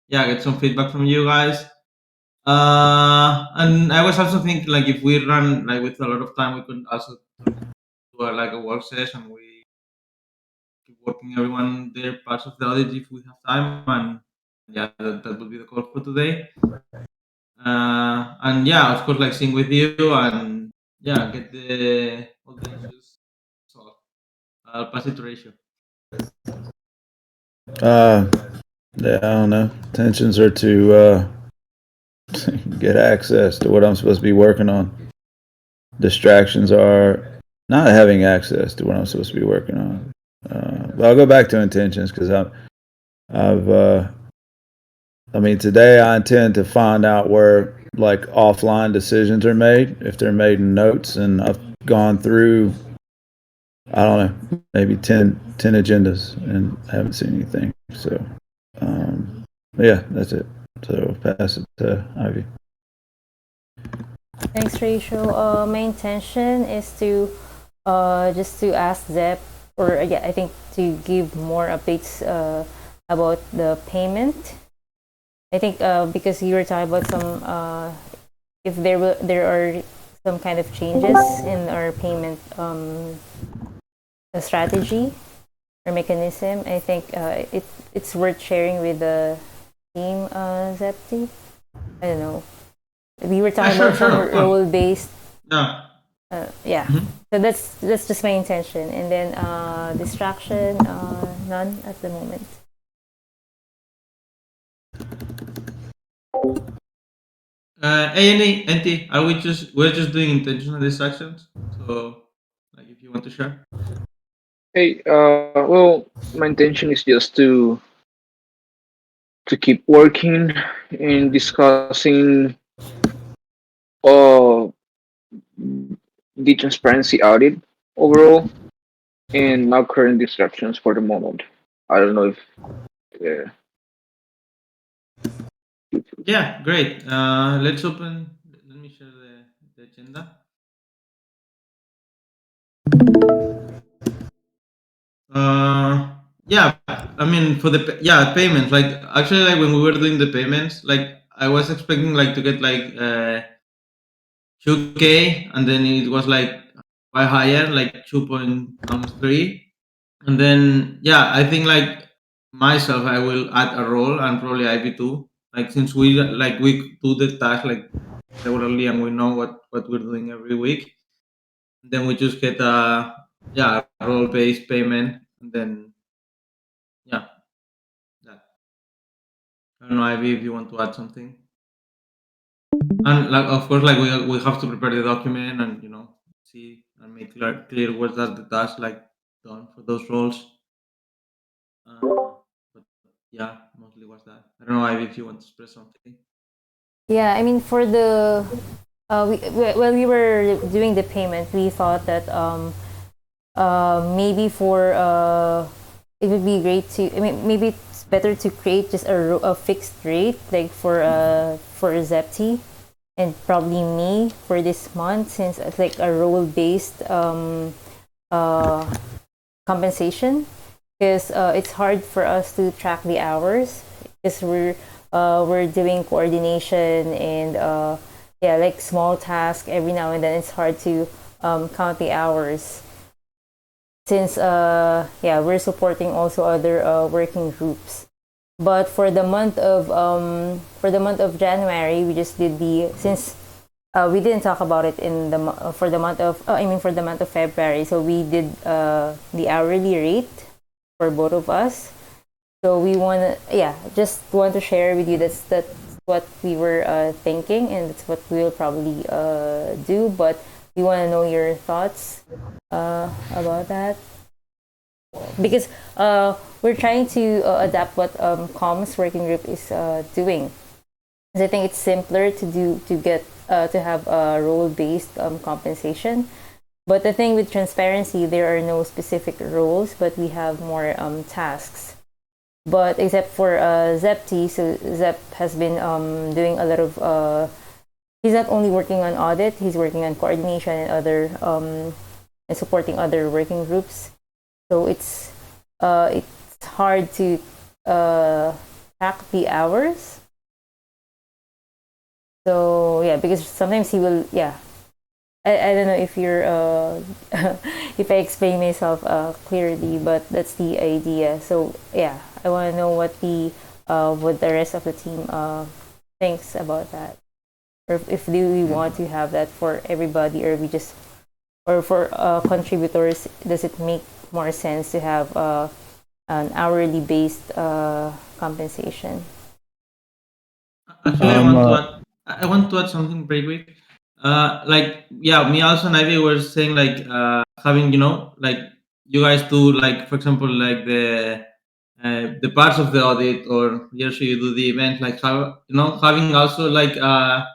yeah, get some feedback from you guys. And I was also thinking like if we run like with a lot of time, we could also do like a work session. We keep working everyone their parts of the audit if we have time, and yeah, that would be the call for today. And yeah, of course, like sing with you and yeah, get the all the issues solved. I'll pass it to Ratio. Yeah, I don't know. Intentions are to get access to what I'm supposed to be working on. Distractions are not having access to what I'm supposed to be working on. But I'll go back to intentions because I've I mean, today I intend to find out where like offline decisions are made, if they're made in notes, and I've gone through, I don't know, maybe 10 agendas and haven't seen anything. So, yeah, that's it. So pass it to Ivy. Thanks, Rachel. My intention is to just to ask Zep, or yeah, I think to give more updates about the payment. I think because you were talking about some if there are some kind of changes in our payment strategy or mechanism. I think it's worth sharing with the team, Zepti. I don't know. We were talking Sure, about some sure, of course. role based. Yeah. Yeah. Mhm. So that's just my intention, and then distraction, none at the moment. A&E, NT, are we're just doing intentional distractions? So, like, if you want to share. Hey, well, my intention is just to keep working and discussing uh the transparency audit overall and no current distractions for the moment. I don't know if uh, Yeah, great. Let's open. Let me share the agenda. Yeah, I mean for the payments. Like actually, like when we were doing the payments, like I was expecting like to get like 2K, and then it was like quite higher, like 2.3. And then yeah, I think like myself, I will add a role and probably IV too. Like since we do the task like regularly and we know what we're doing every week, then we just get a role based payment, and then yeah, that. I don't know, Ivy, if you want to add something. And like of course, like we have to prepare the document and see and make clear what are the tasks like done for those roles. But yeah, mostly was that. I don't know, Ivy, if you want to express something. Yeah, I mean for the when we were doing the payment, we thought that maybe for it would be great to. I mean, maybe it's better to create just a fixed rate like for Zepti and probably me for this month since it's like a role based uh, compensation because it's hard for us to track the hours because we're doing coordination and yeah, like small tasks every now and then. It's hard to count the hours since yeah, we're supporting also other working groups. But for the month of January, we just did the since we didn't talk about it in the for the month of I mean for the month of February. So we did the hourly rate for both of us. So we want to yeah, just want to share with you that's what we were thinking, and that's what we'll probably do. But we want to know your thoughts about that because we're trying to adapt what comms working group is doing. I think it's simpler to do to get to have a role based compensation. But the thing with transparency, there are no specific roles, but we have more tasks. But except for Zepti, so Zep has been doing a lot of. He's not only working on audit; he's working on coordination and other and supporting other working groups. So it's hard to uh, track the hours. So yeah, because sometimes he will, yeah. I don't know if you're if I explain myself clearly, but that's the idea. So yeah, I want to know what the rest of the team thinks about that, or if do we want to have that for everybody, or we just, or for contributors, does it make more sense to have an hourly based compensation? Actually, I want to add something very quick. Like, yeah, me also and Ivy were saying like having, like you guys do, like, for example, like the parts of the audit, or yes, you do the event, like have, having also like a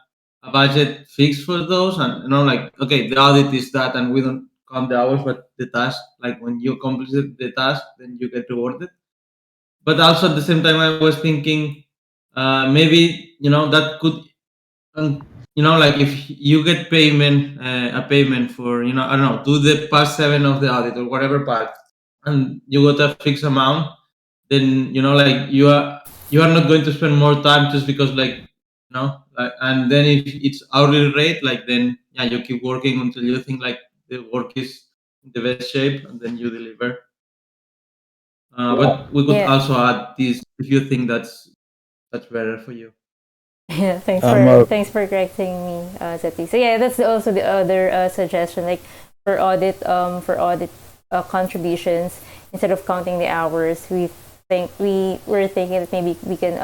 budget fixed for those, and like, okay, the audit is that, and we don't count the hours, but the task, like when you complete the task, then you get rewarded. But also at the same time, I was thinking maybe that could, like if you get a payment for, I don't know, do the part 7 of the audit or whatever part, and you got a fixed amount, then like you are not going to spend more time just because, like, like, and then if it's hourly rate, like, then yeah, you keep working until you think like the work is in the best shape, and then you deliver. But we could Yeah. also add this if you think that's better for you. Yeah, I'm a thanks for correcting me, Zeti. So yeah, that's also the other suggestion. Like for audit contributions, instead of counting the hours, we were thinking that maybe we can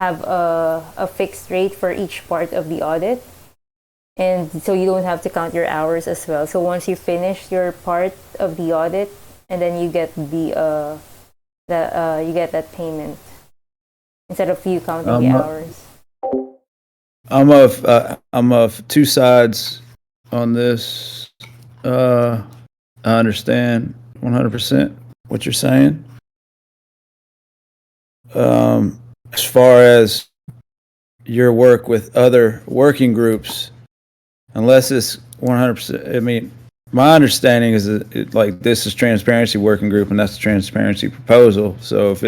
have a fixed rate for each part of the audit, and so you don't have to count your hours as well. So once you finish your part of the audit, and then you get you get that payment instead of you counting the I'm a, hours. I'm of two sides on this. I understand 100% what you're saying. As far as your work with other working groups, unless it's 100%, I mean, my understanding is that like this is transparency working group and that's the transparency proposal. So if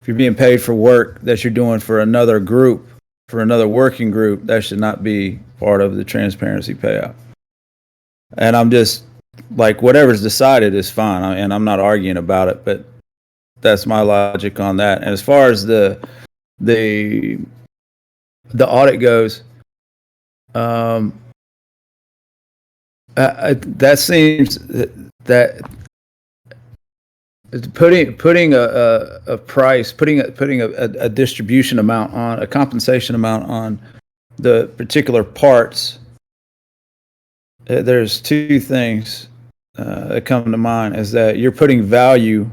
you're being paid for work that you're doing for another group, for another working group, that should not be part of the transparency payout. And I'm just like, whatever's decided is fine, and I'm not arguing about it, but that's my logic on that. And as far as the audit goes, that seems that putting a price, putting a distribution amount on, a compensation amount on the particular parts. There's two things that come to mind: is that you're putting value.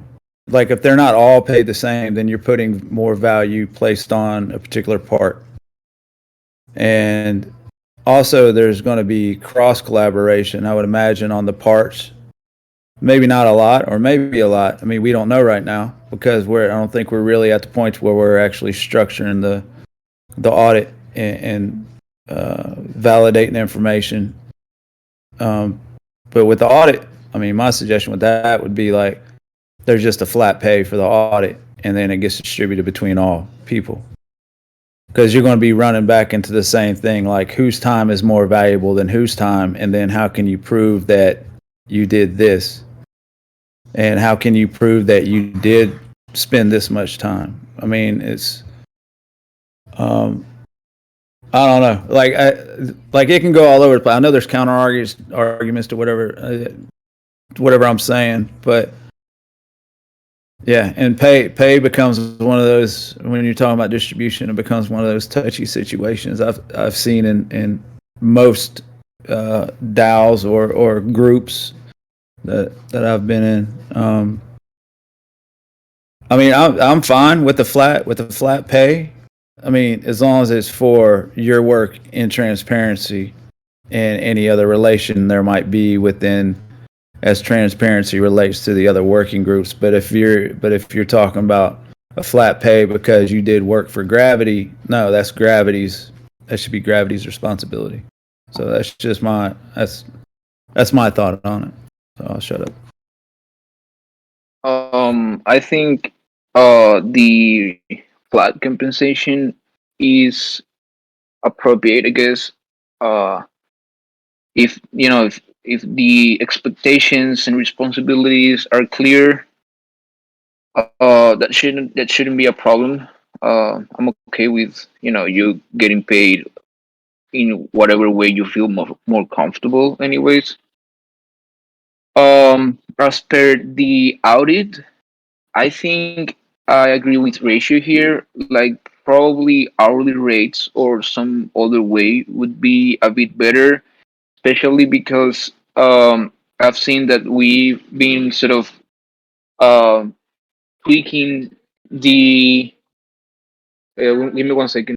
Like if they're not all paid the same, then you're putting more value placed on a particular part. And also, there's going to be cross collaboration, I would imagine, on the parts. Maybe not a lot, or maybe a lot. I mean, we don't know right now because I don't think we're really at the point where we're actually structuring the audit and validating information. But with the audit, I mean, my suggestion with that would be like there's just a flat pay for the audit, and then it gets distributed between all people. Because you're going to be running back into the same thing, like whose time is more valuable than whose time, and then how can you prove that you did this, and how can you prove that you did spend this much time? I mean, it's I don't know, like it can go all over the place. I know there's counter arguments to whatever I'm saying, but yeah, and pay becomes one of those, when you're talking about distribution, it becomes one of those touchy situations I've seen in most DAOs or groups that I've been in. I mean, I'm fine with the flat pay. I mean, as long as it's for your work in transparency and any other relation there might be within, as transparency relates to the other working groups. But if you're talking about a flat pay because you did work for Gravity, no, that should be Gravity's responsibility. So that's my thought on it. So I'll shut up. I think the flat compensation is appropriate, I guess. Uh, if if the expectations and responsibilities are clear, that shouldn't be a problem. I'm okay with you getting paid in whatever way you feel more comfortable. Anyways, as per the audit, I think I agree with ratio here. Like probably hourly rates or some other way would be a bit better, especially because I've seen that we've been sort of um tweaking the. Give me 1 second.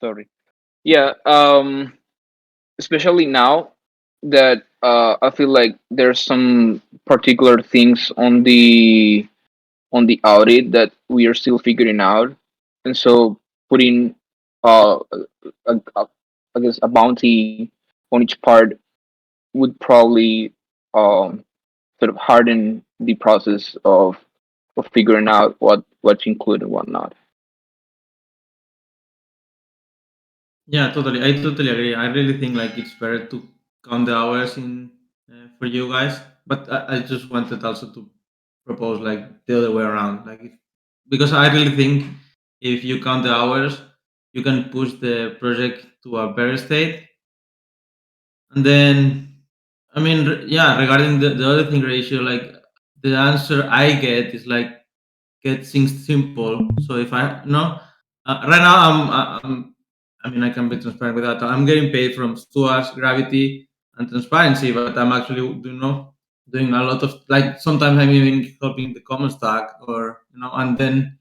Sorry. Yeah. Especially now that I feel like there's some particular things on the audit that we are still figuring out, and so putting a I guess a bounty on each part would probably sort of harden the process of figuring out what's included and whatnot. Yeah, totally. I totally agree. I really think like it's better to count the hours in for you guys. But I just wanted also to propose like the other way around. Like if, because I really think if you count the hours, you can push the project to a better state. And then, I mean, yeah, regarding the other thing ratio, like the answer I get is like get things simple. So if I no, right now I mean I can be transparent with that. I'm getting paid from Stuart's Gravity and Transparency, but I'm actually doing a lot of like sometimes I'm even helping the common stack or and then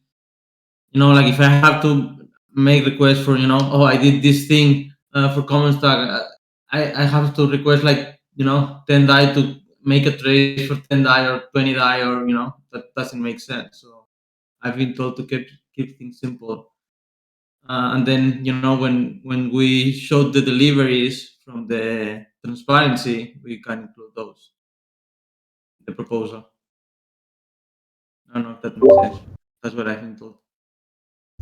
like if I have to make requests for oh I did this thing for common stack, I have to request like 10 die to make a trace for 10 die or 20 die or that doesn't make sense. So I've been told to keep things simple. And then when we showed the deliveries from the transparency, we can include those in the proposal. I don't know if that makes sense. That's what I've been told.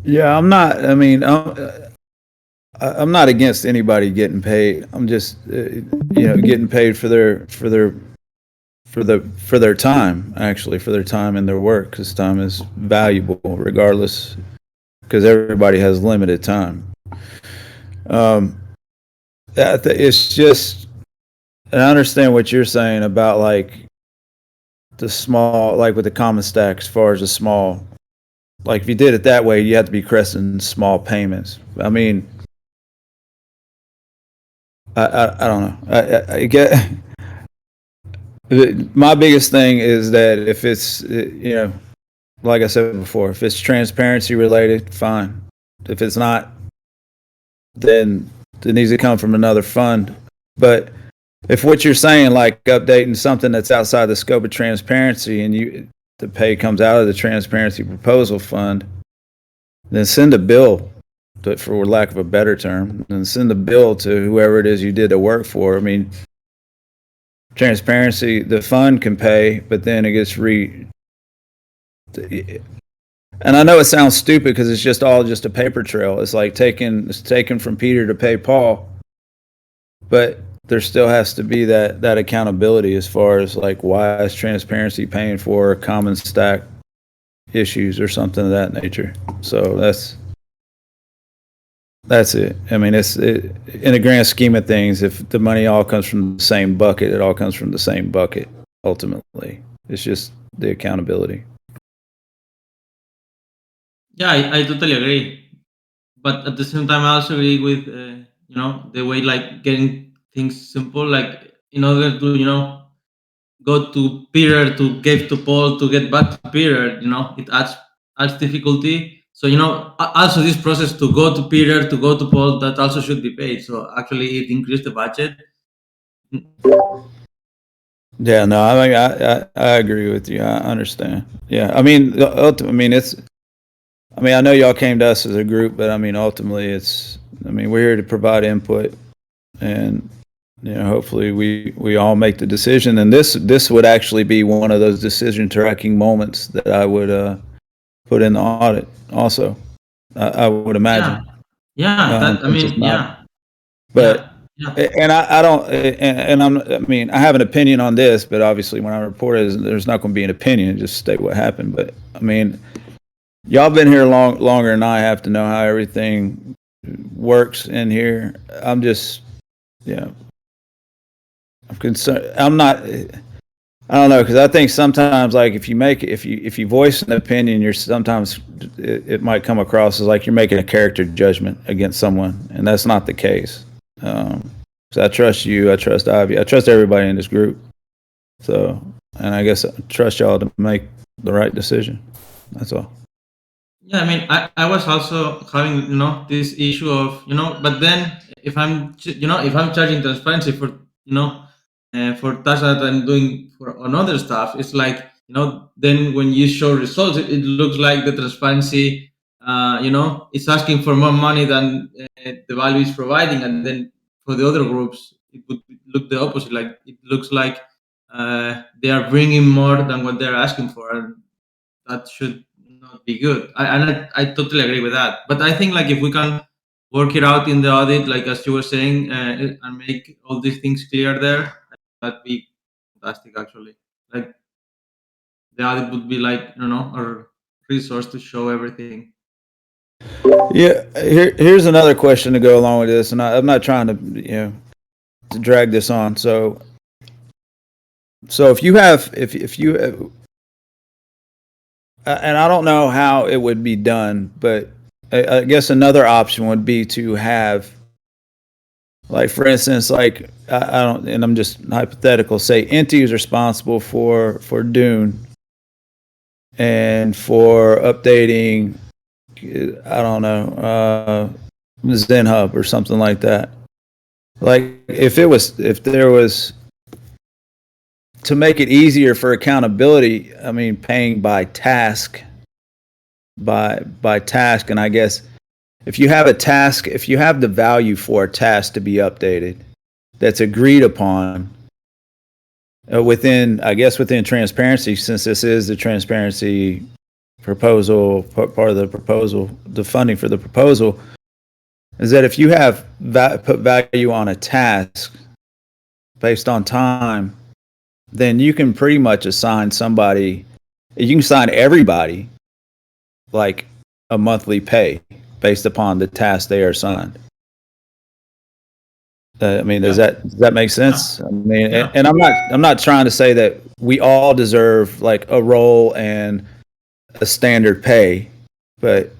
Yeah, I'm not. I mean, I'm not against anybody getting paid. I'm just, getting paid for their time. Actually, for their time and their work, because time is valuable, regardless. Because everybody has limited time. Um, it's just, and I understand what you're saying about like the small, like with the common stack, as far as the small. Like if you did it that way, you have to be cresting small payments. I mean, I don't know. I get my biggest thing is that if it's like I said before, if it's transparency related, fine. If it's not, then it needs to come from another fund. But if what you're saying, like updating something that's outside the scope of transparency, and the pay comes out of the transparency proposal fund, then send a bill, for lack of a better term, and send a bill to whoever it is you did the work for. I mean, transparency, the fund can pay, but then it gets and I know it sounds stupid because it's just a paper trail. It's like taken from Peter to pay Paul, but there still has to be that accountability as far as like why is transparency paying for common stack issues or something of that nature. So that's it. I mean, in the grand scheme of things, if the money all comes from the same bucket, it all comes from the same bucket. Ultimately, it's just the accountability. Yeah, I totally agree. But at the same time, I also agree with the way like getting things simple. Like in order to go to Peter to give to Paul to get back to Peter, it adds difficulty. So also this process to go to Peter to go to Paul, that also should be paid. So actually, it increased the budget. Yeah, no, I mean, I agree with you. I understand. Yeah, I mean, I mean, it's. I mean, I know y'all came to us as a group, but I mean, ultimately, it's. I mean, we're here to provide input. and hopefully we all make the decision. And this would actually be one of those decision tracking moments that I would put in the audit. Also, I would imagine. Yeah, that I Since it's mean, not, yeah, but yeah, yeah, and I don't, and I mean, I have an opinion on this, but obviously when I report it, there's not going to be an opinion. Just state what happened. But I mean, y'all been here longer than I have to know how everything works in here. I'm just, I'm concerned. I'm not. I don't know, because I think sometimes, like, if you voice an opinion, you're sometimes it might come across as like you're making a character judgment against someone, and that's not the case. So I trust you, I trust Ivy, I trust everybody in this group. So, and I guess I trust y'all to make the right decision. That's all. yeah. I mean, I was also having this issue of but then if if I'm charging transparency for for tasks that I'm doing for on other stuff, it's like then when you show results, it looks like the transparency it's asking for more money than the value is providing, and then for the other groups it would look the opposite. Like it looks like they are bringing more than what they're asking for, and that should not be good. I totally agree with that. But I think like if we can work it out in the audit, like as you were saying, and make all these things clear there, that'd be fantastic. Actually, like the audit would be like a resource to show everything. Yeah. Here's another question to go along with this, and I'm not trying to drag this on. So if you have if you and I don't know how it would be done, but I guess another option would be to have, like, for instance, like I don't, and I'm just hypothetical. Say Inti is responsible for Dune and for updating, I don't know, Zen Hub or something like that. Like if there was, to make it easier for accountability, I mean, paying by task, and I guess if you have a task, if you have the value for a task to be updated that's agreed upon within transparency, since this is the transparency proposal, part of the proposal, the funding for the proposal, is that if you have put value on a task based on time, then you can pretty much assign somebody, you can assign everybody like a monthly pay based upon the task they are assigned. I mean, does that make sense? I mean, and I'm not trying to say that we all deserve like a role and a standard pay, but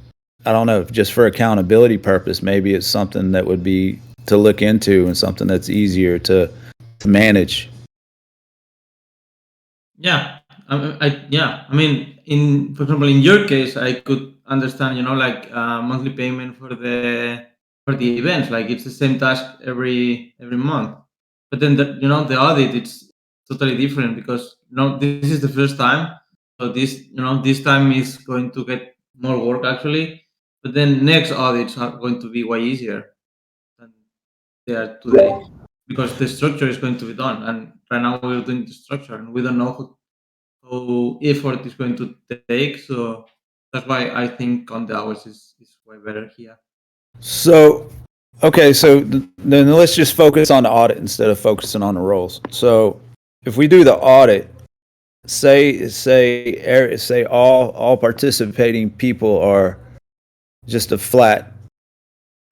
I don't know, just for accountability purpose, maybe it's something that would be to look into and something that's easier to manage. Yeah, I mean, for example, in your case, I could understand, like monthly payment for the events, like it's the same task every month. But then the audit, it's totally different because this is the first time, so this time is going to get more work actually. But then next audits are going to be way easier than they are today because the structure is going to be done, and right now we're doing the structure and we don't know how effort is going to take. So that's why I think on the hours is way better here. So, okay, so then let's just focus on the audit instead of focusing on the roles. So, if we do the audit, say all participating people are just a flat,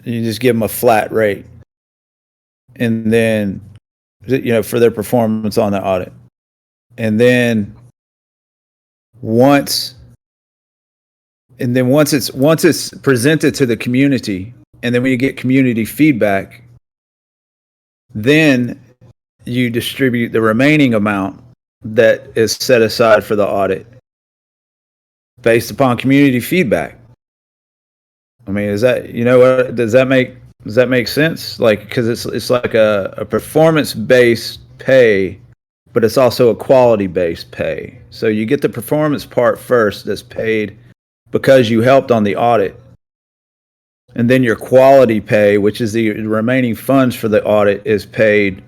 you just give them a flat rate, and then for their performance on the audit, and then once it's presented to the community, and then when you get community feedback, then you distribute the remaining amount that is set aside for the audit based upon community feedback. I mean, is that, does that make sense? Like, because it's like a performance based pay, but it's also a quality based pay. So you get the performance part first, that's paid because you helped on the audit, and then your quality pay, which is the remaining funds for the audit, is paid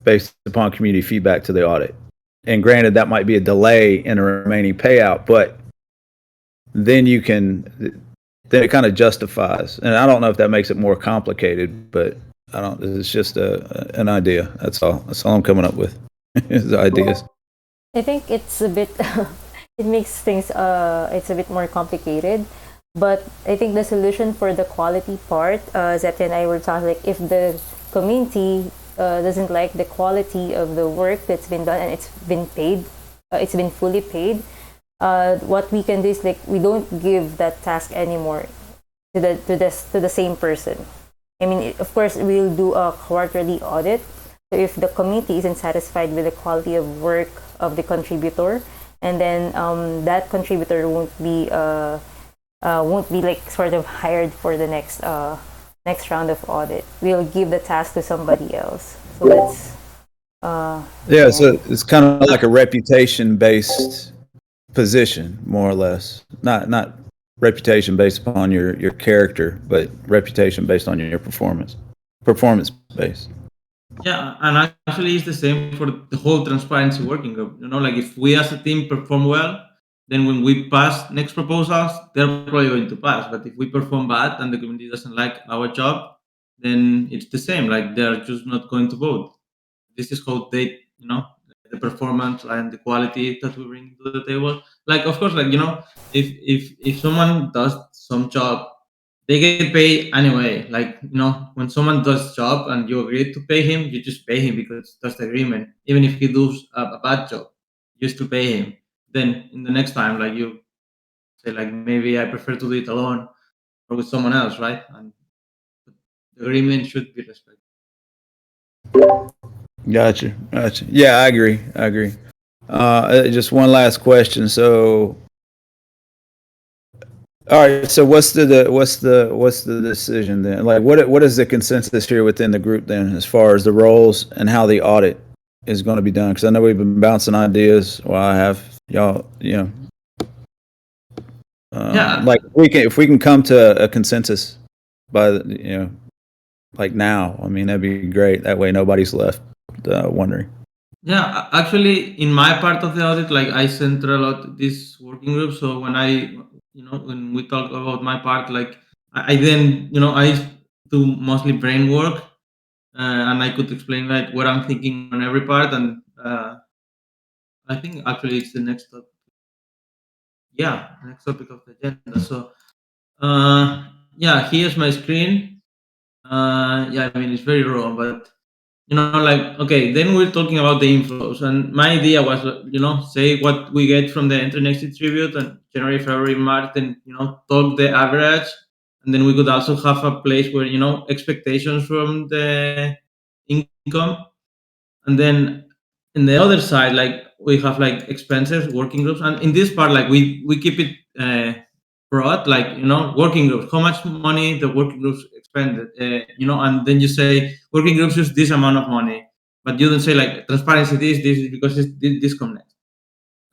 based upon community feedback to the audit. And granted, that might be a delay in a remaining payout, but then then it kind of justifies. And I don't know if that makes it more complicated, but I don't. It's just an idea. That's all. That's all I'm coming up with. Is ideas. I think it's a bit it makes things it's a bit more complicated. But I think the solution for the quality part, Zepti and I were talking, like if the community doesn't like the quality of the work that's been done and it's been paid, it's been fully paid. What we can do is like we don't give that task anymore to the same person. I mean, of course, we'll do a quarterly audit. So if the committee isn't satisfied with the quality of work of the contributor, and then that contributor won't be like sort of hired for the next round of audit. We'll give the task to somebody else. So that's Yeah, so it's kind of like a reputation based position, more or less. Not reputation based upon your character, but reputation based on your performance based. Yeah, and actually it's the same for the whole transparency working group. Like if we as a team perform well, then when we pass next proposals, they're probably going to pass. But if we perform bad and the community doesn't like our job, then it's the same. Like they're just not going to vote. This is how they, the performance and the quality that we bring to the table. Like of course, like if someone does some job, they get paid anyway. Like when someone does job and you agree to pay him, you just pay him because that's the agreement. Even if he does a bad job, you still pay him. Then in the next time, like you say, like maybe I prefer to do it alone or with someone else, right? And the agreement should be respected. Gotcha. Yeah, I agree. Just one last question. So, all right. So, what's the decision then? Like, what is the consensus here within the group then, as far as the roles and how the audit is going to be done? Because I know we've been bouncing ideas. Well, I have y'all. Yeah. Like if we can come to a consensus by like now. I mean, that'd be great. That way, nobody's left wondering. Yeah, actually, in my part of the audit, like I center a lot this working group. So when we talk about my part, like I then, I do mostly brain work, and I could explain like what I'm thinking on every part. And I think actually it's the next topic. Yeah, next topic of the agenda. So, yeah, here's my screen. Yeah, I mean it's very raw, but like okay, then we're talking about the inflows, and my idea was say what we get from the internet tribute and January, February, March, and talk the average, and then we could also have a place where expectations from the income, and then in the other side, like we have like expenses, working groups, and in this part, like we keep it broad, like working groups, how much money the working groups expended, and then you say working groups use this amount of money, but you don't say like transparency this is because this connects,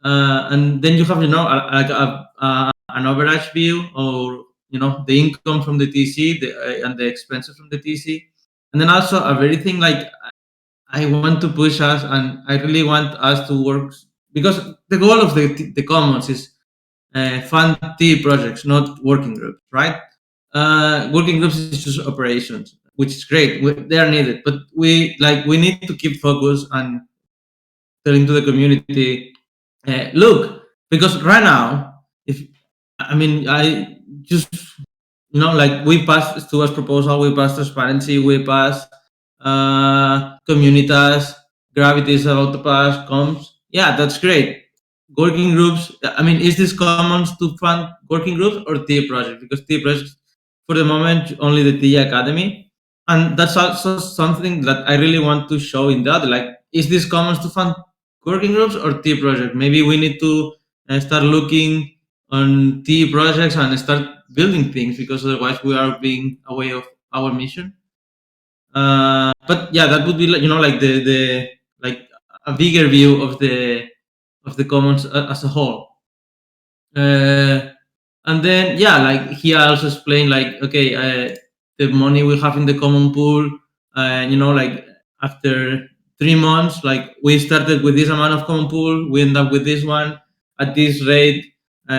and then you have like an average view, or the income from the TC, and the expenses from the TC, and then also a very thing like I want to push us, and I really want us to work because the goal of the commons is fund T projects, not working groups, right? Working groups is just operations, which is great. They are needed, but we need to keep focus and telling to the community, look, because right now, if I mean, I just like we passed Stuart's proposal, we passed transparency, we passed communitas, gravity is about to pass, comms. Yeah, that's great. Working groups. I mean, is this commons to fund working groups or T projects? Because T projects, for the moment, only the T Academy, and that's also something that I really want to show in the other. Like, is this commons to fund working groups or T projects? Maybe we need to start looking on T projects and start building things, because otherwise we are being away of our mission. But yeah, that would be like like the like a bigger view of the commons as a whole. Uh, and then yeah, like he also explained like, okay, the money we have in the common pool, like after 3 months, like we started with this amount of common pool, we end up with this one at this rate. How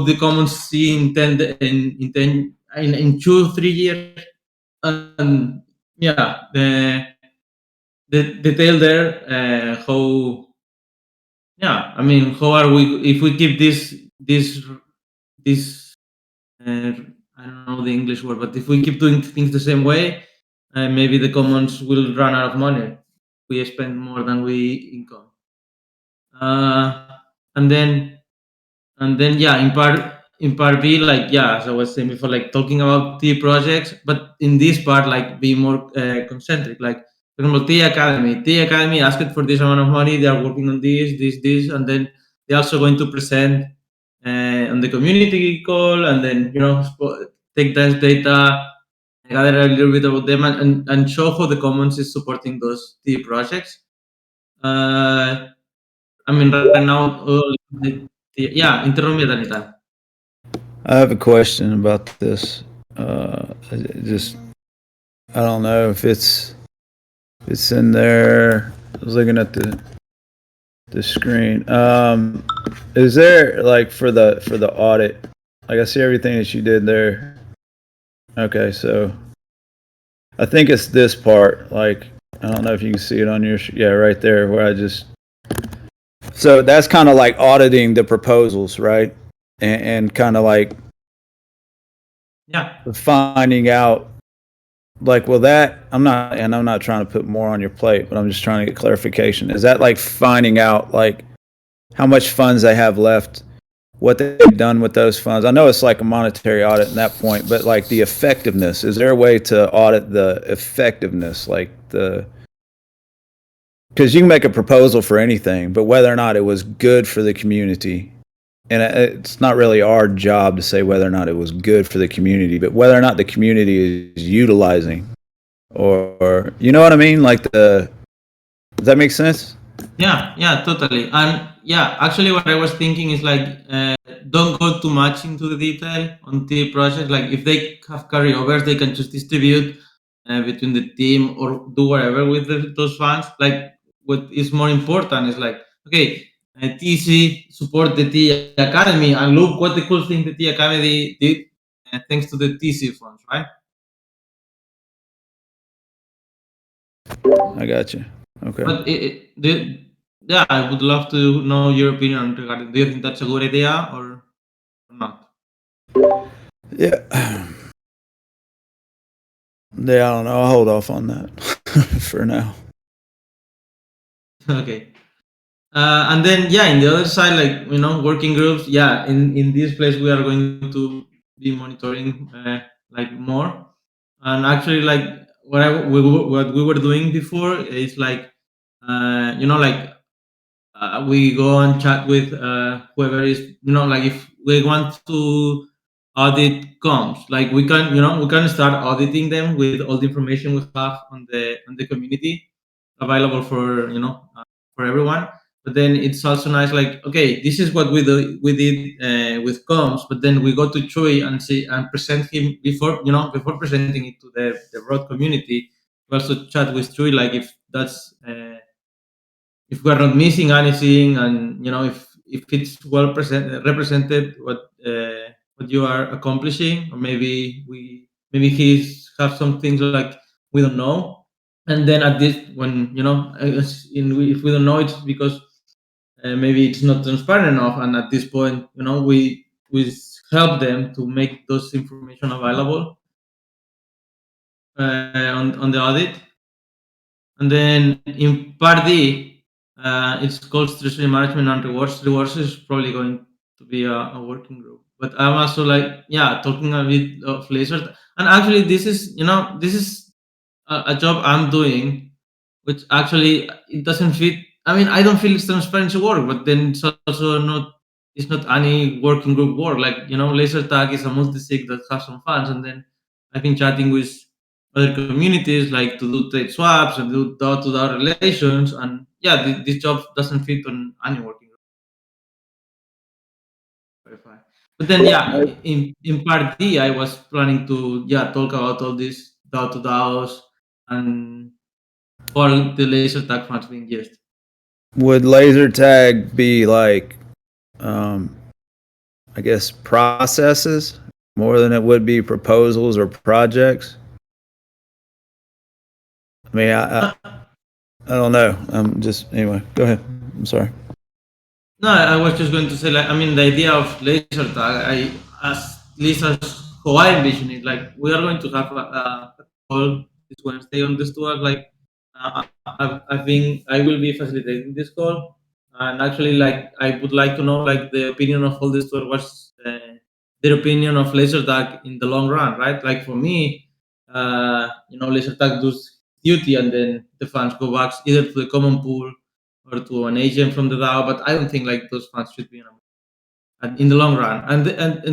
the commons see in 2 3 years. And yeah, the detail there, how, yeah, I mean, how are we if we keep this I don't know the English word, but if we keep doing things the same way, maybe the commons will run out of money. We spend more than we income. uh, and then yeah, in part B, like, yeah, as I was saying before, like talking about T projects, but in this part, like be more concentric. Like, for example, T Academy asked for this amount of money, they are working on this, and then they're also going to present on the community call, and then take that data, gather a little bit about them, and show how the commons is supporting those T projects. uh, I mean, right now, yeah, interrupt me at any time. I have a question about this. Just I don't know if it's in there. I was looking at the screen. Is there like for the audit? Like I see everything that you did there. Okay, so I think it's this part. Like I don't know if you can see it on your yeah right there where I just so that's kind of like auditing the proposals, right? And kind of like Yeah, finding out like well that I'm not trying to put more on your plate, but I'm just trying to get clarification. Is that like finding out like how much funds they have left, what they've done with those funds? I know it's like a monetary audit at that point, but like the effectiveness, is there a way to audit the effectiveness, like the because you can make a proposal for anything, but whether or not it was good for the community, and it's not really our job to say whether or not it was good for the community, but whether or not the community is utilizing, or you know what I mean? Like does that make sense? yeah, totally. And yeah, actually, what I was thinking is like, don't go too much into the detail on the project. Like, if they have carryovers, they can just distribute between the team or do whatever with those funds. Like, what is more important is like, okay, TC support the T Academy, and look what the cool thing the T Academy did thanks to the TC funds, right? I got you. Okay. But yeah, I would love to know your opinion regarding. Do you think that's a good idea or not? Yeah. Yeah, I don't know. I'll hold off on that for now. Okay. And then yeah, in the other side, like working groups. Yeah, in this place we are going to be monitoring like more. And actually, like what we were doing before is like, like we go and chat with whoever is, like if we want to audit comms, like we can start auditing them with all the information we have on the community available for everyone. But then it's also nice, like, okay, this is what we did with comms, but then we go to Choi and see and present him before presenting it to the broad community. We also chat with Choi, like if we're not missing anything, and if it's well represented what you are accomplishing, or maybe he's have some things like we don't know. And then at this, when if we don't know, it's because maybe it's not transparent enough, and at this point, we help them to make those information available on the audit. And then in part D, it's called treasury management and rewards. Rewards is probably going to be a working group. But I'm also like, yeah, talking a bit of laser. And actually, this is a job I'm doing, which actually it doesn't fit. I mean, I don't feel it's transparency work, but then it's also not. It's not any working group work. Like, laser tag is a multi-sig that has some funds, and then I've been chatting with other communities, like to do trade swaps and do door-to-door relations. And yeah, this job doesn't fit on any working group. But then, yeah, I- in part D, I was planning to talk about all this DAO to DAOs and for the laser tag funds being used. would laser tag be like, um, I guess, processes more than it would be proposals or projects? I mean, I don't know. I'm just anyway. Go ahead. I'm sorry. No, I was just going to say, like, I mean, the idea of laser tag, at least as how I envision it, like, we are going to have a call this Wednesday on this tour. Like, I think I will be facilitating this call, and actually, like, I would like to know, like, the opinion of all this tour. What's their opinion of laser tag in the long run, right? Like, for me, laser tag does duty, and then the funds go back either to the common pool or to an agent from the DAO. But I don't think like those funds should be in the long run. And the at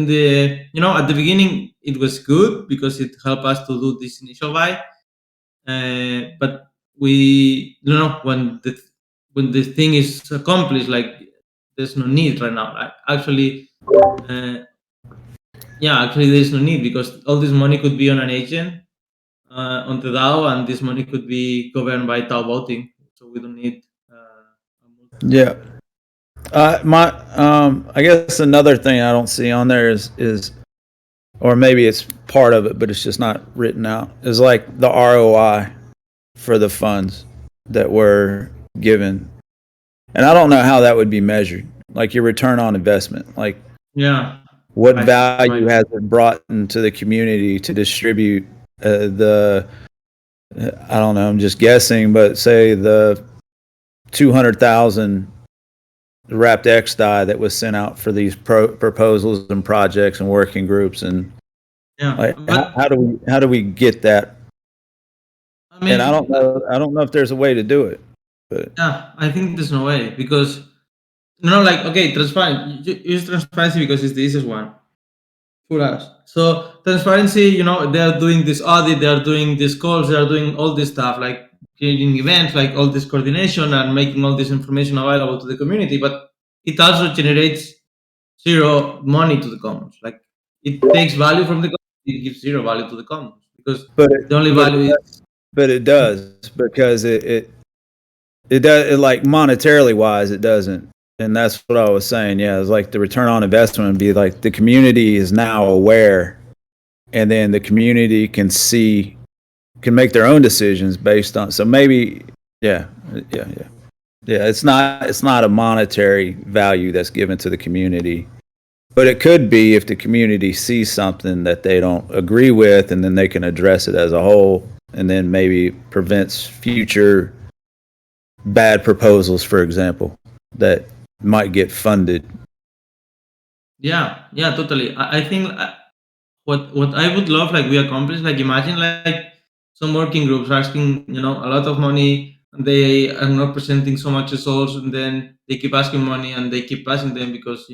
the beginning it was good because it helped us to do this initial buy. But we when the thing is accomplished, like there's no need right now. Like, actually, uh, actually there's no need because all this money could be on an agent on the DAO, and this money could be governed by DAO voting. So we don't need. Yeah. My I guess another thing I don't see on there is or maybe it's part of it, but it's just not written out. Is like the ROI for the funds that were given, and I don't know how that would be measured. Like your return on investment, like Yeah. what Right. value has it brought into the community to distribute the I don't know, I'm just guessing, but say the 200,000 wrapped X die that was sent out for these proposals and projects and working groups, and Yeah, like but how do we get that? I And mean, I don't know if there's a way to do it, but yeah, I think there's no way because like, okay, transparent. Use transparency because it's the easiest one for us. So transparency, they are doing this audit, they are doing these calls, they are doing all this stuff, like creating events, like all this coordination and making all this information available to the community. But it also generates zero money to the commons. Like it takes value from the commons, it gives zero value to the commons because but the only value is. it does because it does it, like monetarily wise it doesn't, and that's what I was saying. Yeah, it's like the return on investment would be like the community is now aware, and then the community can make their own decisions based on. So maybe yeah, yeah, yeah. Yeah, it's not a monetary value that's given to the community, but it could be if the community sees something that they don't agree with, and then they can address it as a whole, and then maybe prevents future bad proposals, for example, that might get funded. Yeah, totally. I think what I would love, like we accomplish, like imagine like some working groups asking, a lot of money, and they are not presenting so much results, and then they keep asking money, and they keep passing them because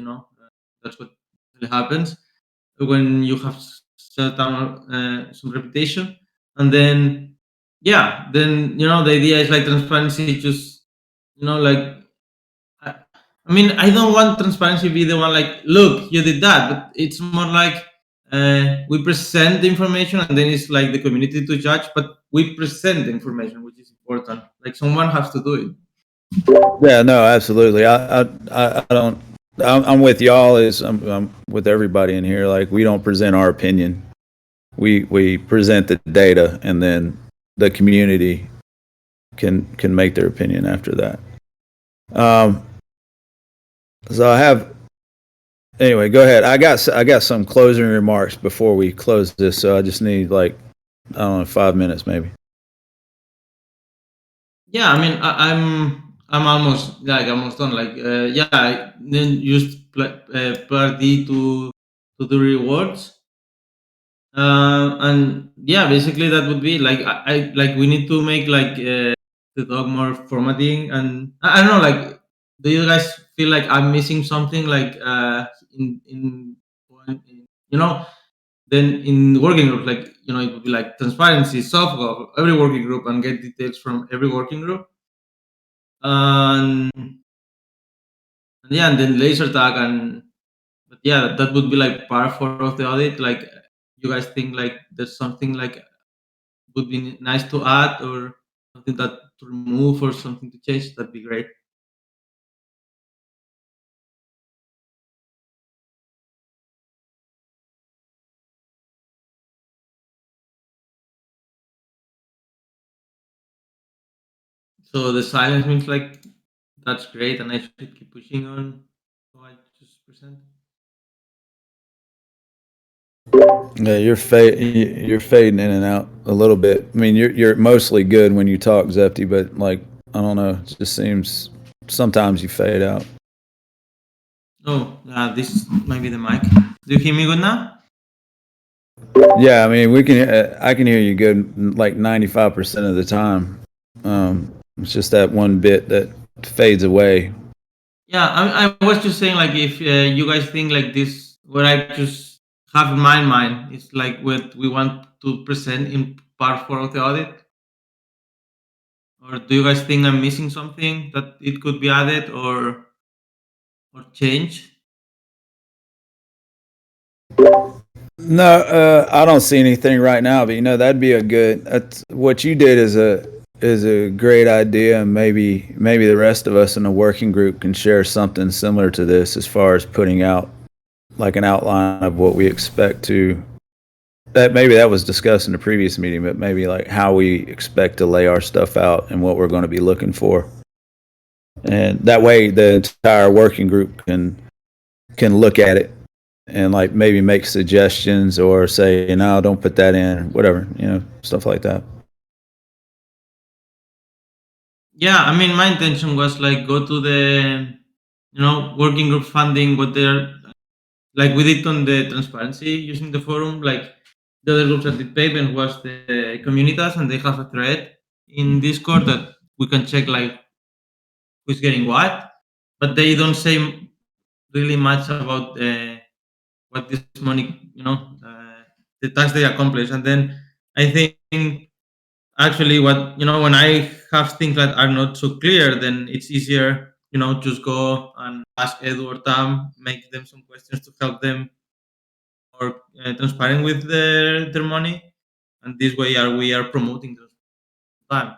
that's what really happens when you have set down some reputation, and then the idea is like transparency, just like I, I mean, I don't want transparency to be the one like, look, you did that, but it's more like we present the information and then it's like the community to judge, but we present the information, which is important. Like someone has to do it. Yeah, no, absolutely. I don't. I'm with y'all. I'm with everybody in here. Like we don't present our opinion. We present the data, and then the community can make their opinion after that. Um, so I have anyway. Go ahead. I got some closing remarks before we close this. So I just need like I don't know 5 minutes maybe. Yeah, I mean, I'm almost done. Like, I then used Player D to do rewards. And yeah, basically that would be like I like we need to make like the dog more formatting, and I don't know, like, do you guys feel like I'm missing something, like in then in working group, like it would be like transparency, soft of every working group, and get details from every working group, and yeah, and then laser tag, and but yeah, that would be like part four of the audit. Like, you guys think like there's something like would be nice to add, or something that to remove, or something to change? That'd be great. So the silence means like that's great, and I should keep pushing on. So I just present. Yeah, you're fading in and out a little bit. I mean, you're mostly good when you talk, Zepti, but like I don't know, it just seems sometimes you fade out. Oh, this might be the mic. Do you hear me good now? Yeah, I mean, I can hear you good like 95% of the time. It's just that one bit that fades away. Yeah, I was just saying like if you guys think like this, what I just have in my mind is like what we want to present in part four of the audit, or do you guys think I'm missing something that it could be added or changed? No, I don't see anything right now, but that'd be a good. That's what you did is a great idea, and maybe the rest of us in the working group can share something similar to this as far as putting out like an outline of what we expect to. That maybe that was discussed in the previous meeting, but maybe like how we expect to lay our stuff out and what we're going to be looking for, and that way the entire working group can look at it and like maybe make suggestions or say, no, don't put that in, whatever, stuff like that. Yeah, I mean, my intention was like go to the working group funding, what they're like we did on the transparency using the forum. Like the other groups that did payment was the communitas, and they have a thread in Discord that we can check like who's getting what, but they don't say really much about what this money, the task they accomplish. And then I think actually what when I have things that are not so clear, then it's easier, just go and ask Edu or Tam, make them some questions to help them more transparent with their money, and this way we are promoting those time.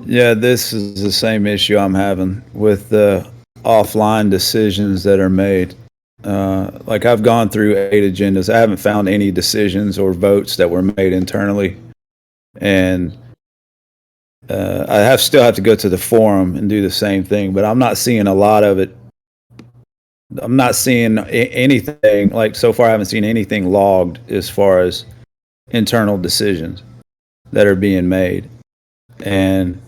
Yeah, this is the same issue I'm having with the offline decisions that are made. Like I've gone through 8 agendas. I haven't found any decisions or votes that were made internally, and still have to go to the forum and do the same thing. But I'm not seeing a lot of it. I'm not seeing anything like so far. I haven't seen anything logged as far as internal decisions that are being made, and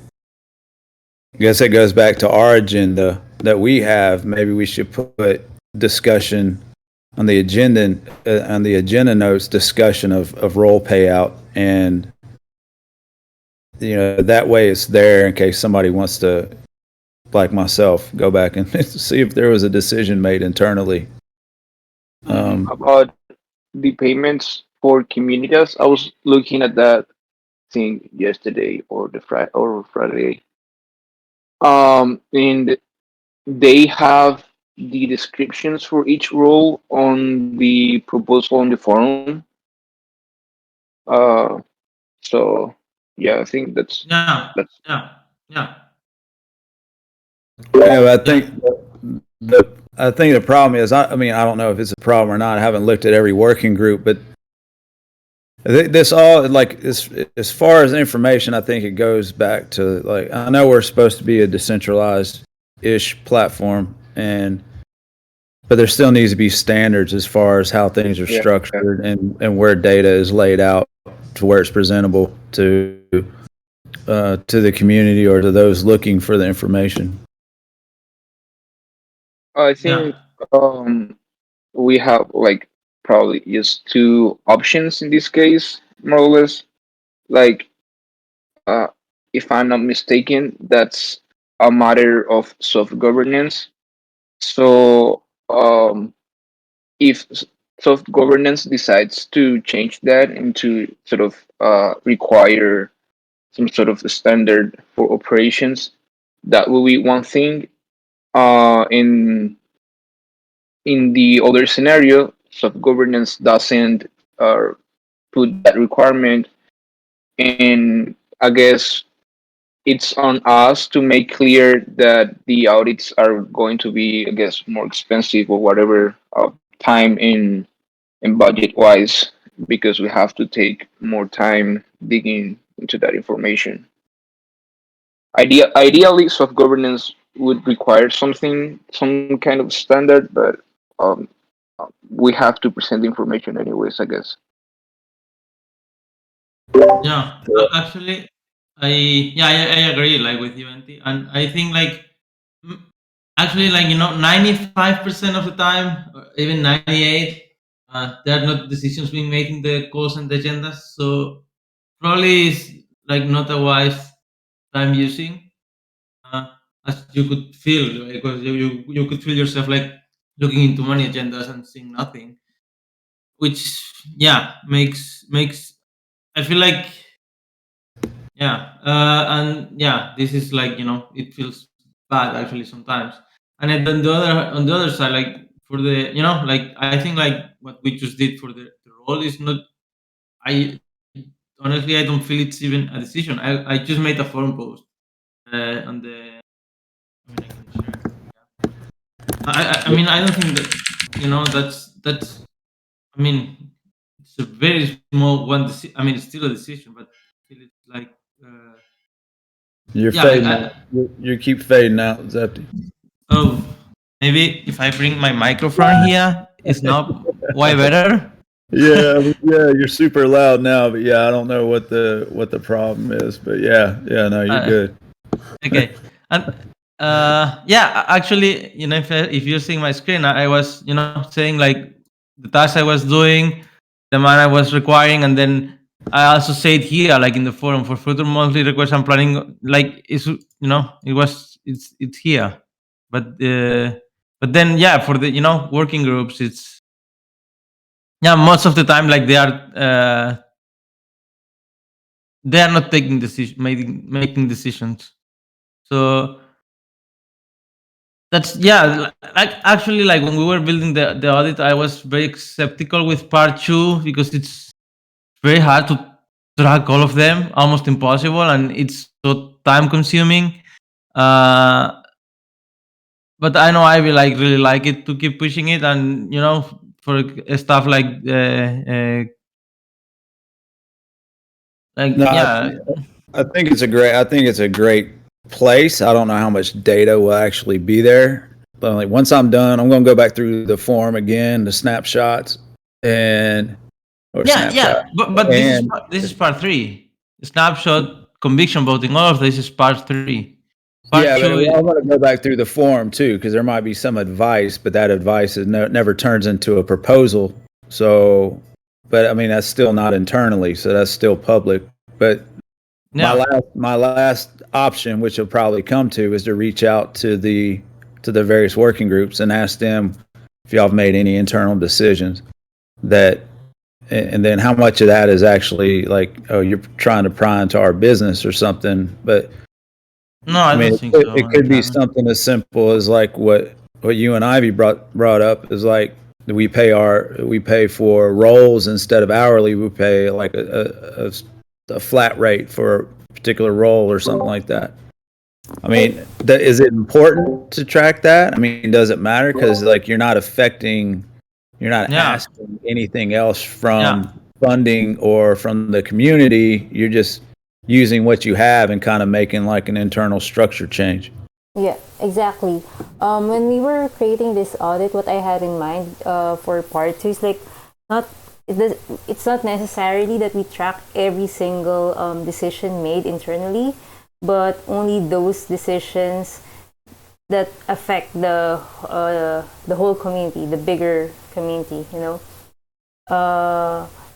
I guess it goes back to our agenda that we have. Maybe we should put discussion on the agenda notes, discussion of role payout, and that way it's there in case somebody wants to, like myself, go back and see if there was a decision made internally. About the payments for communities, I was looking at that thing yesterday or the Friday. And they have the descriptions for each role on the proposal on the forum. Uh, so yeah, I think Yeah, that's yeah, yeah, Yeah, I yeah, think the problem is I mean I don't know if it's a problem or not. I haven't looked at every working group, but I think this all like as far as information, I think it goes back to like I know we're supposed to be a decentralized ish platform, and but there still needs to be standards as far as how things are yeah. structured and where data is laid out to where it's presentable to the community or to those looking for the information. I yeah, think we have like probably just two options in this case, more or less. Like, uh, if I'm not mistaken, that's a matter of soft governance. So, if soft governance decides to change that and to sort of require some sort of standard for operations, that will be one thing. In in the other scenario, soft governance doesn't uh, put that requirement, and I guess it's on us to make clear that the audits are going to be, I guess, more expensive or whatever time in budget wise, because we have to take more time digging into that information. Ideally, soft governance would require something, some kind of standard, but um, we have to present the information anyways, I guess. Yeah, actually, I agree like with you, Antti, and I think like mm, actually like 95% of the time, or even 98, there are not decisions being made in the calls and the agendas, so probably is like not a wise time using, uh, as you could feel because you could feel yourself like looking into many agendas and seeing nothing, which makes I feel like and yeah, this is like it feels bad actually sometimes. And then on the other side, like for the like I think like what we just did for the role is not. I honestly I don't feel it's even a decision. I just made a forum post on the. I mean I can share. I mean I don't think that that's. I mean it's a very small one. I mean it's still a decision, but still it's like. You're Yeah, fading out. You keep fading out, Zepti. oh, maybe if I bring my microphone here, it's not way better. Yeah, yeah, you're super loud now, but yeah, I don't know what the problem is, but yeah, no, you're uh, good. okay, and actually, if you're seeing my screen, I was saying like the task I was doing, the man I was requiring, and then I also said here, like in the forum for further monthly requests, I'm planning like it's here, but then for the working groups, it's most of the time like they are not taking making decisions. So that's like actually like when we were building the audit, I was very skeptical with part two because it's very hard to track all of them, almost impossible, and it's so time consuming. Uh, but I know I will like really like it to keep pushing it, and for stuff like No, yeah. I think it's a great place. I don't know how much data will actually be there, but like once I'm done, I'm going to go back through the form again, the snapshots and or snapshot, But this is and part three. Snapshot, conviction voting, all of this is part three. Part yeah, but two, I'm going to go back through the form too because there might be some advice, but that advice never turns into a proposal. So, but I mean that's still not internally, so that's still public. But yeah, my last option, which will probably come to, is to reach out to the various working groups and ask them if y'all have made any internal decisions that, and then how much of that is actually like, oh, you're trying to pry into our business or something. But no, I I don't mean, think so. it could be something as simple as like what you and Ivy brought up is like we pay for roles instead of hourly. We pay like a flat rate for a particular role or something like that. I mean, is it important to track that? I mean, does it matter? Because like you're not Yeah, asking anything else yeah, from funding or from the community. You're just using what you have and kind of making like an internal structure change. Yeah, exactly. When we were creating this audit, what I had in mind for part two is like not it's not necessarily that we track every single decision made internally, but only those decisions that affect the whole community, the bigger community.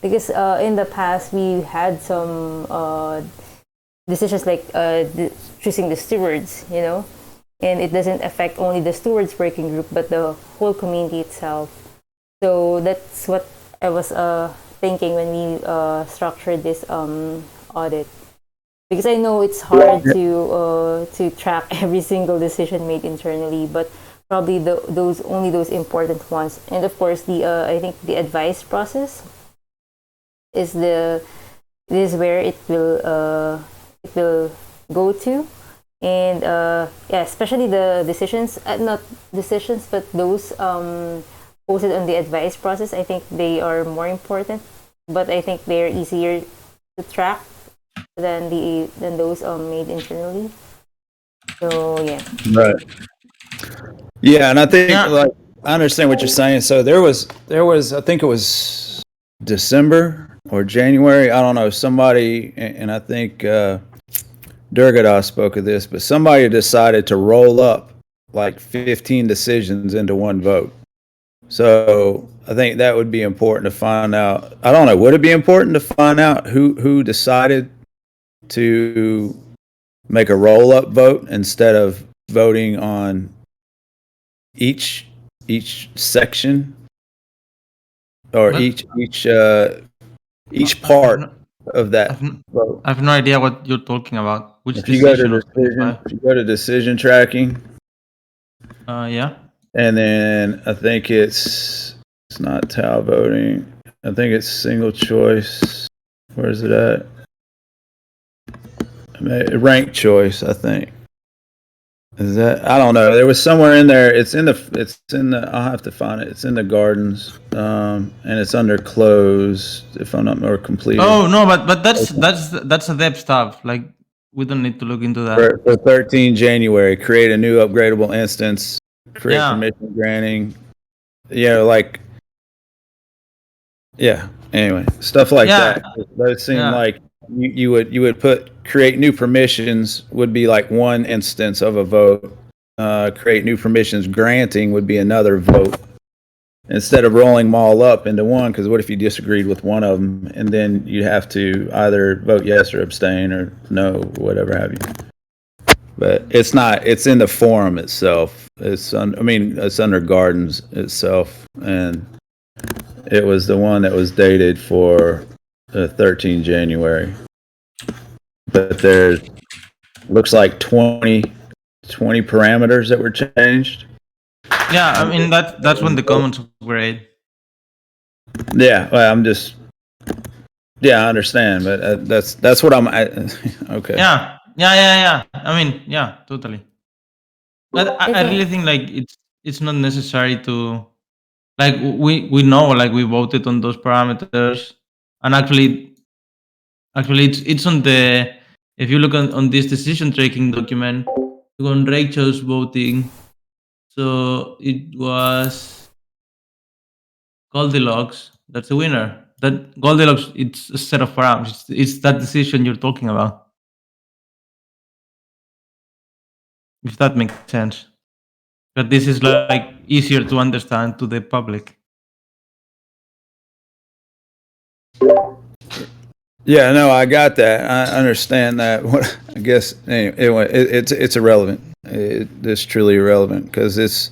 Because in the past we had some decisions like choosing the stewards, and it doesn't affect only the stewards working group but the whole community itself. So that's what I was thinking when we structured this audit, because I know it's hard to track every single decision made internally, but probably those important ones. And of course, the I think the advice process is this is where it will go to. And yeah, especially the decisions, not decisions, but those posted on the advice process. I think they are more important, but I think they're easier to track than those made internally. So yeah. Right. Yeah, and I think Yeah. like I understand what you're saying. So there was I think it was December or January. I don't know. Somebody and I think Durgadas spoke of this, but somebody decided to roll up like 15 decisions into one vote. So I think that would be important to find out. I don't know. Would it be important to find out who decided to make a roll up vote instead of voting on each section or What? each part of that I've, n- vote? I have no idea what you're talking about. Which If you go to decision of decision, 25? if you go to decision tracking, Yeah. and then I think it's not tau voting. I think it's single choice. Where is it at? Ranked choice, I think. Is that? I don't know. There was somewhere in there. It's in the. I'll have to find it. It's in the gardens, and it's under closed. If I'm not more complete. Oh no, but that's a dev stuff. Like we don't need to look into that. For 13 January, create a new upgradable instance. Create Yeah. permission granting. Yeah, like. Yeah. Anyway, stuff like Yeah. that. But it seemed Yeah. like you would put create new permissions would be like one instance of a vote. Create new permissions granting would be another vote. Instead of rolling them all up into one, because what if you disagreed with one of them, and then you have to either vote yes or abstain or no, whatever have you. But it's not. It's in the forum itself. It's under Gardens itself, and it was the one that was dated for 13 January. But there looks like 20 parameters that were changed. Yeah, I mean that's when the comments were made. Yeah, well, I understand, but that's what I'm. Okay. Yeah. I mean, yeah, totally. But I really think like it's not necessary to like we know like we voted on those parameters, and actually it's on the if you look on this decision tracking document on Rachel's voting, so it was Goldilocks. That's the winner. That Goldilocks, it's a set of parameters. It's that decision you're talking about. If that makes sense. But this is like easier to understand to the public. Yeah, no, I got that. I understand that. What I guess anyway, it's irrelevant. It's truly irrelevant because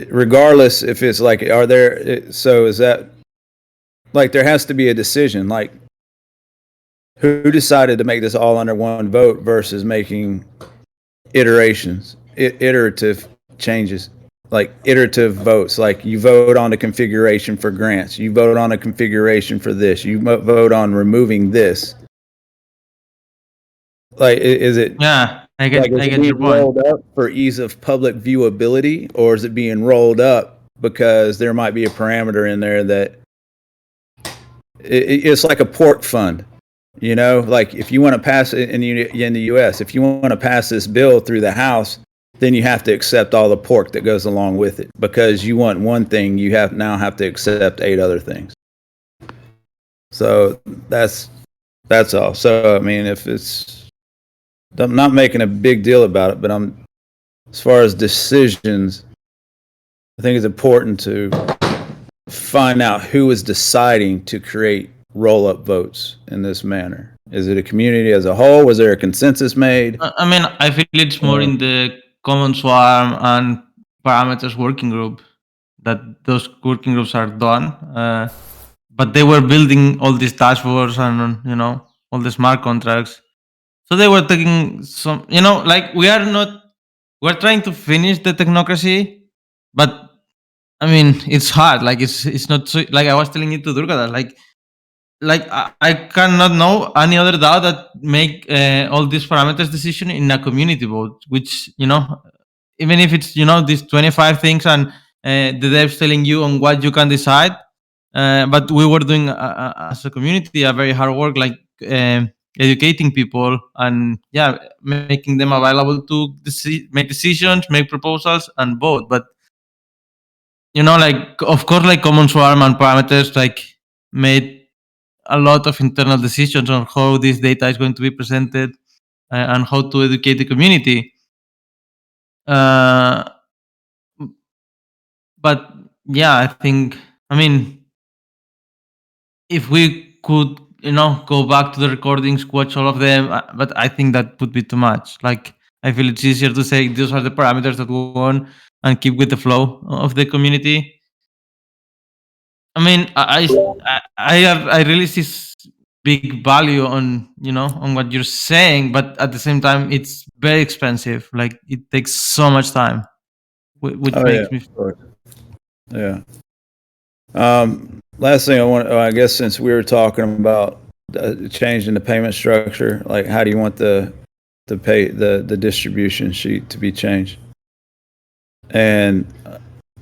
regardless if it's like are there. So is that like there has to be a decision like who decided to make this all under one vote versus making iterations, iterative changes, like iterative votes. Like you vote on a configuration for grants, you vote on a configuration for this, you vote on removing this. Like, is it? Yeah, I get being your point. rolled up for ease of public viewability, or is it being rolled up because there might be a parameter in there that it's like a pork fund? You know, like if you want to pass it in the U.S., if you want to pass this bill through the House, then you have to accept all the pork that goes along with it because you want one thing, you now have to accept 8 other things. So that's all. So I mean, I'm not making a big deal about it, but as far as decisions, I think it's important to find out who is deciding to create roll-up votes in this manner. Is it a community as a whole? Was there a consensus made? I mean, I feel it's more in the Common Swarm and parameters working group that those working groups are done. But they were building all these dashboards and all the smart contracts. So they were taking some, like we are not we're trying to finish the technocracy, but I mean, it's hard. Like it's not so, like I was telling you to Durga that like I cannot know any other DAO that make all these parameters decision in a community vote, which even if it's these 25 things and the devs telling you on what you can decide, but we were doing as a community a very hard work, like educating people and making them available to make decisions, make proposals, and vote. But like of course, like common swarm and parameters like made a lot of internal decisions on how this data is going to be presented and how to educate the community. Uh, but yeah, I think, I mean, if we could, go back to the recordings, watch all of them, but I think that would be too much. Like, I feel it's easier to say those are the parameters that we want and keep with the flow of the community. I mean, I really see big value on on what you're saying, but at the same time, it's very expensive. Like it takes so much time, which Oh yeah, makes me. of course. Yeah. Last thing I guess since we were talking about changing the payment structure, like how do you want the distribution sheet to be changed? And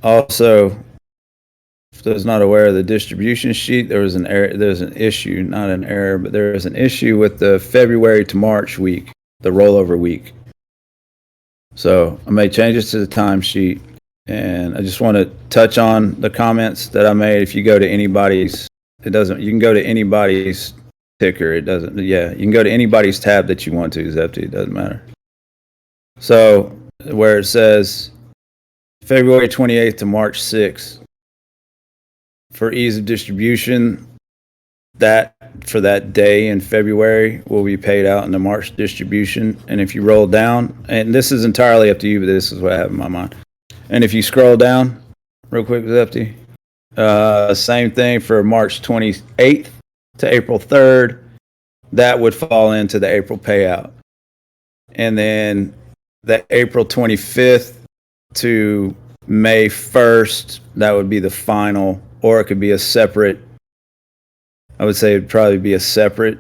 also, if those not aware of the distribution sheet, there was an error. There's an issue, not an error, but there was an issue with the February to March week, the rollover week. So I made changes to the timesheet, and I just want to touch on the comments that I made. If you go to anybody's, you can go to anybody's ticker. It doesn't, you can go to anybody's tab that you want to, Zepti. It doesn't matter. So where it says February 28th to March 6th, for ease of distribution, that for that day in February will be paid out in the March distribution. And if you roll down, and this is entirely up to you, but this is what I have in my mind. And if you scroll down real quick, Zepti, same thing for March 28th to April 3rd, that would fall into the April payout. And then the April 25th to May 1st, that would be the final, or it could be a separate. I would say it'd probably be a separate,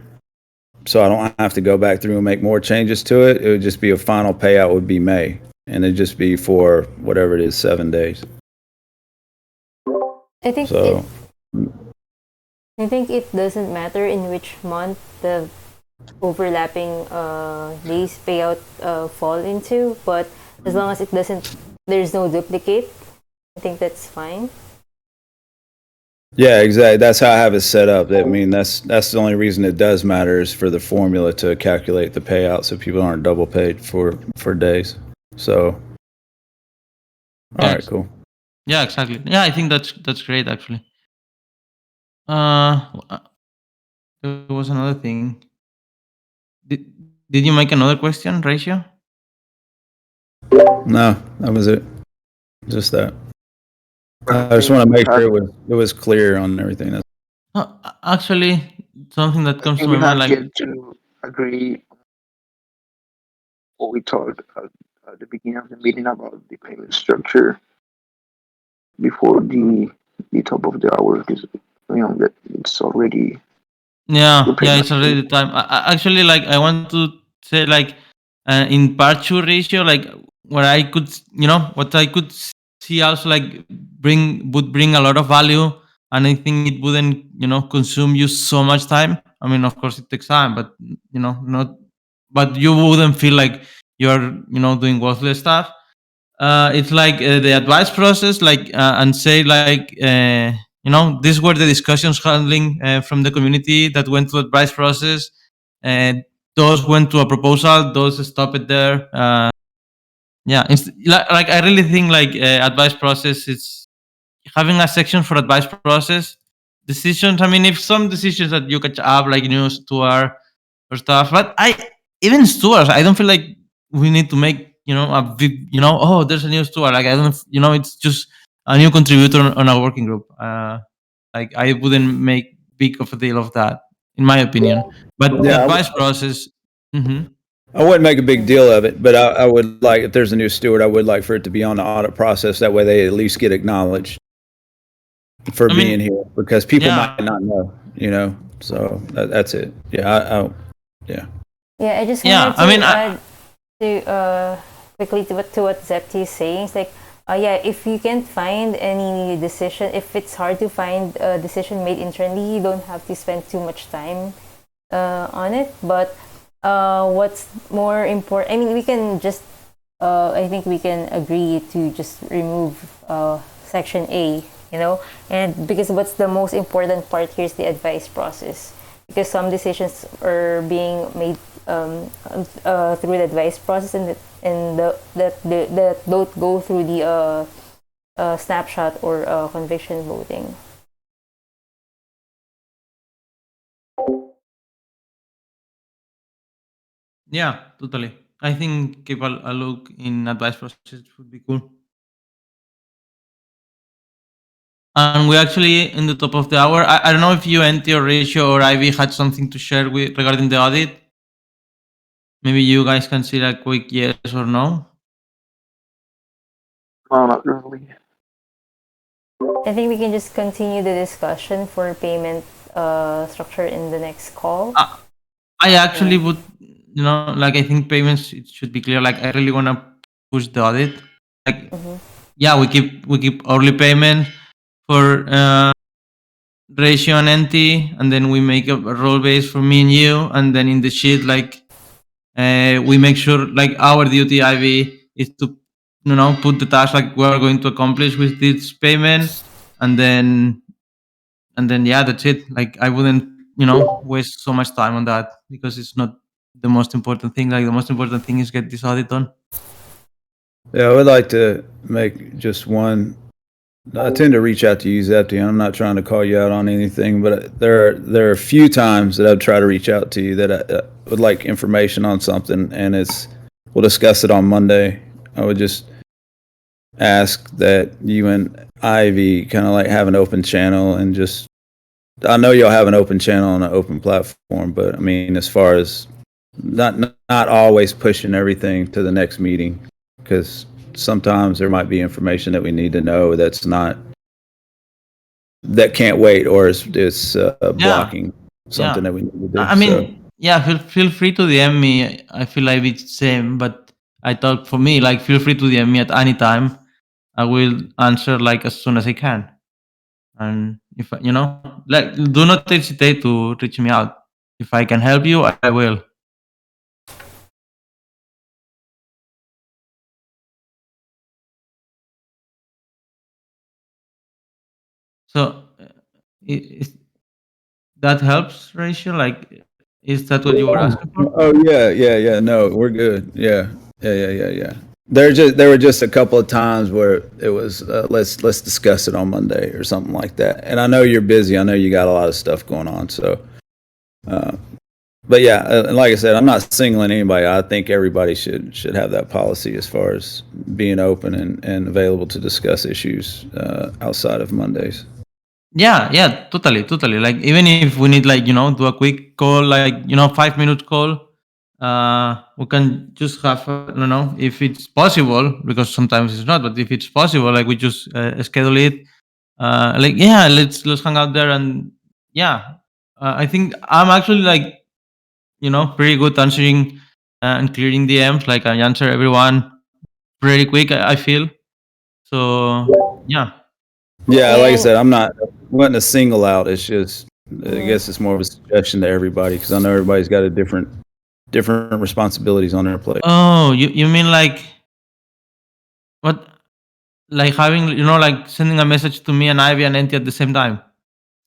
so I don't have to go back through and make more changes to it. It would just be a final payout would be May, and it'd just be for whatever it is, 7 days. I think So, I think it doesn't matter in which month the overlapping days payout fall into, but as long as there's no duplicate, I think that's fine. yeah, exactly. That's how I have it set up. I mean, that's the only reason it does matter is for the formula to calculate the payout, so people aren't double paid for days. So, all right, cool. Yeah, exactly. Yeah, I think that's great actually. There was another thing. Did you make another question, Ratio? No, that was it. Just that. I just want to make sure it was clear on everything. Actually, something that comes to we my mind, have like yet to agree what we talked at the beginning of the meeting about the payment structure before the top of the hour, because that it's already it's already the time. Actually, like I want to say, like in part 2 ratio, like where I could, what I could see also like would bring a lot of value, and I think it wouldn't, consume you so much time. I mean, of course, it takes time, but not, but you wouldn't feel like you're, doing worthless stuff. It's like the advice process, like and say like these were the discussions handling from the community that went to advice process, and those went to a proposal, those stopped there. Like I really think like advice process is having a section for advice process decisions. I mean, if some decisions that you catch up like news to our or stuff, but even stewards, I don't feel like we need to make a big oh, there's a new steward. Like I don't it's just a new contributor on our working group. Like I wouldn't make big of a deal of that, in my opinion. But the advice process. Mhm. I wouldn't make a big deal of it, but I would like, if there's a new steward, I would like for it to be on the audit process. That way they at least get acknowledged for I being mean, here, because people might yeah, not know, you know. So that's it. Yeah, yeah. Yeah, I just yeah. wanted I mean, to add to quickly to what Zepti is saying. It's like, yeah, if you can't find any decision, if it's hard to find a decision made internally, you don't have to spend too much time on it. But what's more important, I mean, we can just, I think we can agree to just remove section A, you know, and because what's the most important part here is the advice process, because some decisions are being made through the advice process, and that don't go through the snapshot or conviction voting. yeah, totally. I think keep a look in advice process would be cool. And we actually in the top of the hour. I don't know if you, Enti, or Ratio, or Ivy had something to share with regarding the audit. Maybe you guys can see a quick yes or no. No, not really. I think we can just continue the discussion for payment structure in the next call. I actually Yeah. would, like I think payments it should be clear. Like I really wanna push the audit. Like Mm-hmm. yeah, we keep early payment for Ratio and Enti, and then we make a role base for me and you, and then in the sheet like we make sure like our duty IV is to put the task like we are going to accomplish with this payment, and then yeah, that's it. Like I wouldn't waste so much time on that because it's not the most important thing. Like the most important thing is get this audit done. Yeah, I would like to make just one. I tend to reach out to you, Zepti, and I'm not trying to call you out on anything, but there are a few times that I've tried to reach out to you that I would like information on something, and we'll discuss it on Monday. I would just ask that you and Ivy kind of like have an open channel, and just, I know you'll have an open channel on an open platform, but I mean, as far as not always pushing everything to the next meeting, because sometimes there might be information that we need to know that can't wait, or is Yeah, blocking something yeah. that we need to do. I mean, yeah. Feel free to DM me. I feel like it's the same, but I thought for me, like, feel free to DM me at any time. I will answer like as soon as I can. And if like, do not hesitate to reach me out. If I can help you, I will. So, that helps, Ratio? Like, is that what you were asking for? Oh yeah. No, we're good. Yeah. There were just a couple of times where it was let's discuss it on Monday or something like that. And I know you're busy. I know you got a lot of stuff going on. So, but yeah, and like I said, I'm not singling anybody. I think everybody should have that policy as far as being open and available to discuss issues outside of Mondays. Yeah, totally. Like, even if we need, like, do a quick call, like, 5 minute call, we can just have, I don't know, if it's possible, because sometimes it's not, but if it's possible, like, we just schedule it. Like, yeah, let's hang out there, and yeah, I think I'm actually like, pretty good answering and clearing DMs. Like, I answer everyone pretty quick, I feel. So yeah. Yeah, like I And said, I'm not wanting to single out. It's just, I mhm. guess it's more of a suggestion to everybody, because I know everybody's got a different responsibilities on their plate. Oh, you mean like what? Like having, like sending a message to me and Ivy and Enti at the same time.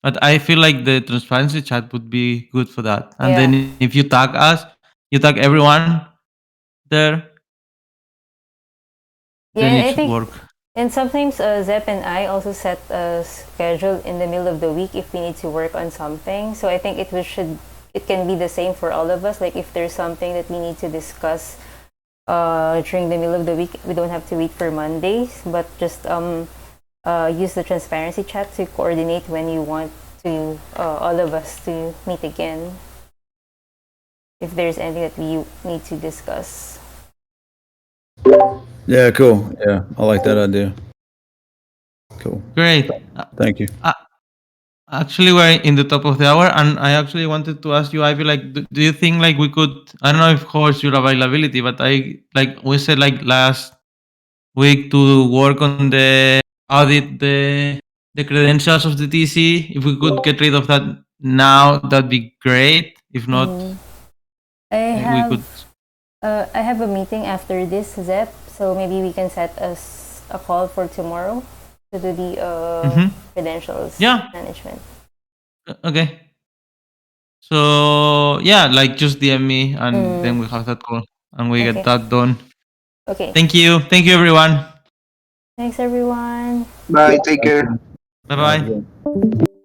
But I feel like the transparency chat would be good for that. And Yeah, then if you tag us, you tag everyone there, then yeah, it I should think, work. and sometimes Zep and I also set a schedule in the middle of the week if we need to work on something. So I think it can be the same for all of us. Like if there's something that we need to discuss during the middle of the week, we don't have to wait for Mondays, but just use the transparency chat to coordinate when you want to all of us to meet again. if there's anything that we need to discuss. Yeah, cool. Yeah, I like that idea. Cool. Great. Thank you. Actually, we're in the top of the hour, and I actually wanted to ask you, Ivy, like, do you think like we could? I don't know if holds your availability, but I like we said like last week to work on the audit the credentials of the TC. If we could get rid of that now, that'd be great. If not, Mhm. I we could. I have a meeting after this, Zep, so maybe we can set us a call for tomorrow to do the Mhm. credentials Yeah. management. Okay. So yeah, like just DM me, and then we have that call, and we Okay. get that done. Okay. Thank you, everyone. Thanks, everyone. Bye. Take care. Bye bye. Bye.